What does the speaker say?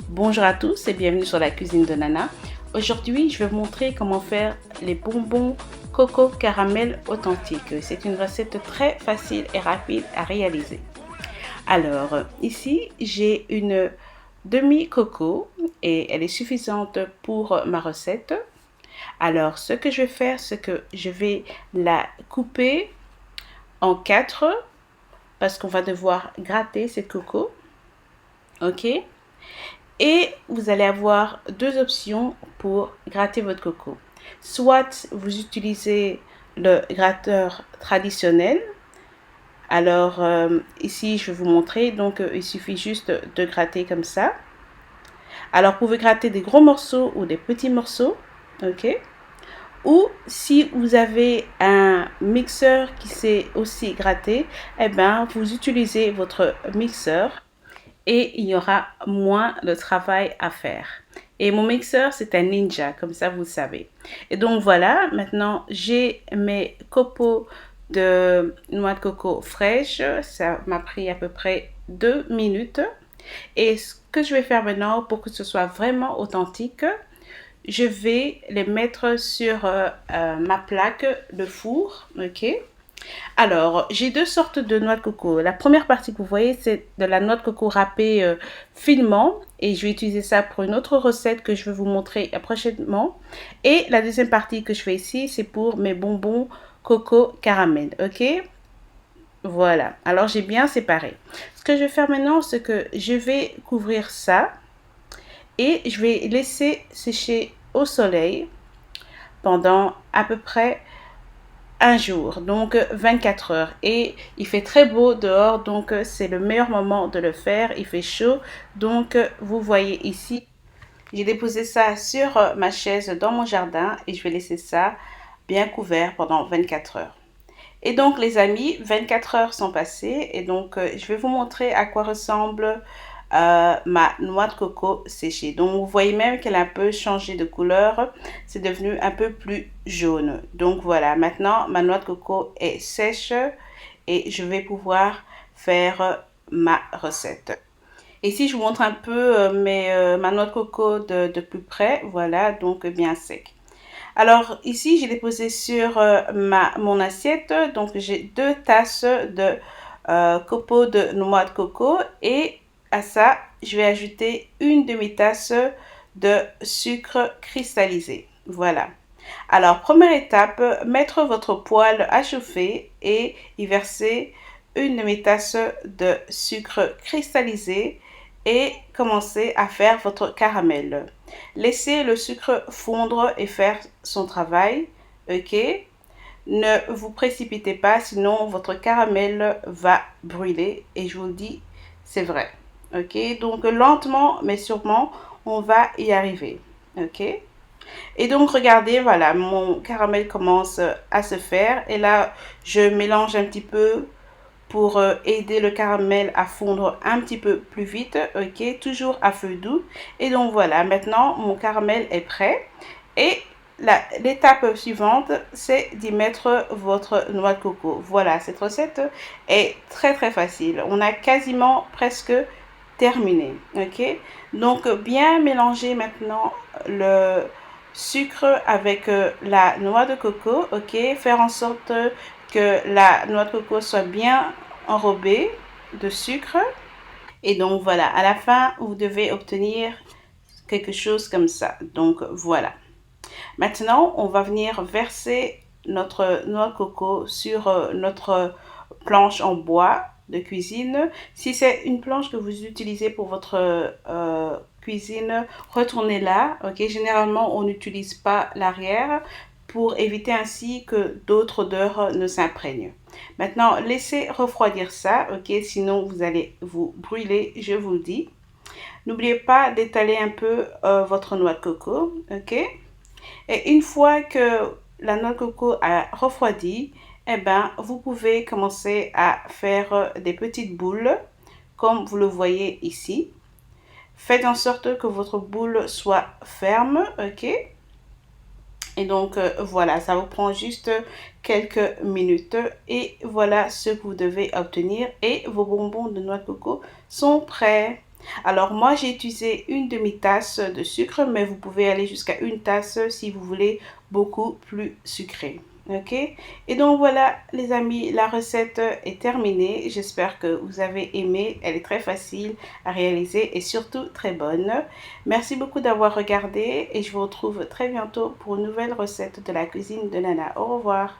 Bonjour à tous et bienvenue sur la cuisine de Nana. Aujourd'hui, je vais vous montrer comment faire les bonbons coco caramel authentiques. C'est une recette très facile et rapide à réaliser. Alors, ici, j'ai une demi-coco et elle est suffisante pour ma recette. Alors, ce que je vais faire, c'est que je vais la couper en quatre parce qu'on va devoir gratter cette coco. Ok? Et vous allez avoir deux options pour gratter votre coco. Soit vous utilisez le gratteur traditionnel. Alors ici je vais vous montrer, donc il suffit juste de gratter comme ça. Alors vous pouvez gratter des gros morceaux ou des petits morceaux, ok. Ou si vous avez un mixeur qui sait aussi gratter, eh ben vous utilisez votre mixeur et il y aura moins de travail à faire. Et mon mixeur, c'est un Ninja, comme ça vous le savez. Et donc voilà, maintenant j'ai mes copeaux de noix de coco fraîches. Ça m'a pris à peu près 2 minutes. Et ce que je vais faire maintenant pour que ce soit vraiment authentique, je vais les mettre sur ma plaque de four, ok. Alors, j'ai deux sortes de noix de coco. La première partie que vous voyez, c'est de la noix de coco râpée finement. Et je vais utiliser ça pour une autre recette que je vais vous montrer prochainement. Et la deuxième partie que je fais ici, c'est pour mes bonbons coco caramel. Ok? Voilà. Alors, j'ai bien séparé. Ce que je vais faire maintenant, c'est que je vais couvrir ça. Et je vais laisser sécher au soleil pendant à peu près un jour, donc 24 heures. Et il fait très beau dehors, donc c'est le meilleur moment de le faire. Il fait chaud, donc vous voyez ici, j'ai déposé ça sur ma chaise dans mon jardin et je vais laisser ça bien couvert pendant 24 heures. Et donc les amis, 24 heures sont passées et donc je vais vous montrer à quoi ressemble ma noix de coco séchée. Donc vous voyez même qu'elle a un peu changé de couleur, c'est devenu un peu plus jaune. Donc voilà, maintenant ma noix de coco est sèche et je vais pouvoir faire ma recette. Et si je vous montre un peu ma noix de coco de plus près, voilà, donc bien sec. Alors ici, j'ai déposé sur mon assiette, donc j'ai 2 tasses de copeaux de noix de coco et à ça, je vais ajouter une demi-tasse de sucre cristallisé. Voilà. Alors, première étape, mettre votre poêle à chauffer et y verser une demi-tasse de sucre cristallisé et commencer à faire votre caramel. Laissez le sucre fondre et faire son travail, ok? Ne vous précipitez pas, sinon votre caramel va brûler et je vous le dis, c'est vrai, ok? Donc lentement mais sûrement, on va y arriver, ok? Et donc regardez, voilà, mon caramel commence à se faire et là, je mélange un petit peu pour aider le caramel à fondre un petit peu plus vite, ok, toujours à feu doux. Et donc voilà, maintenant mon caramel est prêt et l'étape suivante, c'est d'y mettre votre noix de coco. Voilà, cette recette est très très facile. On a quasiment presque terminé, ok. Donc bien mélanger maintenant le sucre avec la noix de coco, ok, faire en sorte que la noix de coco soit bien enrobée de sucre. Et donc voilà, à la fin, vous devez obtenir quelque chose comme ça. Donc voilà. Maintenant, on va venir verser notre noix de coco sur notre planche en bois de cuisine. Si c'est une planche que vous utilisez pour votre cuisine, retournez-la. Ok, généralement, on n'utilise pas l'arrière pour éviter ainsi que d'autres odeurs ne s'imprègnent. Maintenant, laissez refroidir ça, ok, sinon vous allez vous brûler, je vous le dis. N'oubliez pas d'étaler un peu votre noix de coco, ok. Et une fois que la noix de coco a refroidi, eh ben, vous pouvez commencer à faire des petites boules, comme vous le voyez ici. Faites en sorte que votre boule soit ferme, ok? Et donc, voilà, ça vous prend juste quelques minutes. Et voilà ce que vous devez obtenir. Et vos bonbons de noix de coco sont prêts. Alors moi, j'ai utilisé une demi-tasse de sucre, mais vous pouvez aller jusqu'à une tasse si vous voulez beaucoup plus sucré. Ok? Et donc voilà, les amis, la recette est terminée. J'espère que vous avez aimé. Elle est très facile à réaliser et surtout très bonne. Merci beaucoup d'avoir regardé et je vous retrouve très bientôt pour une nouvelle recette de la cuisine de Nana. Au revoir.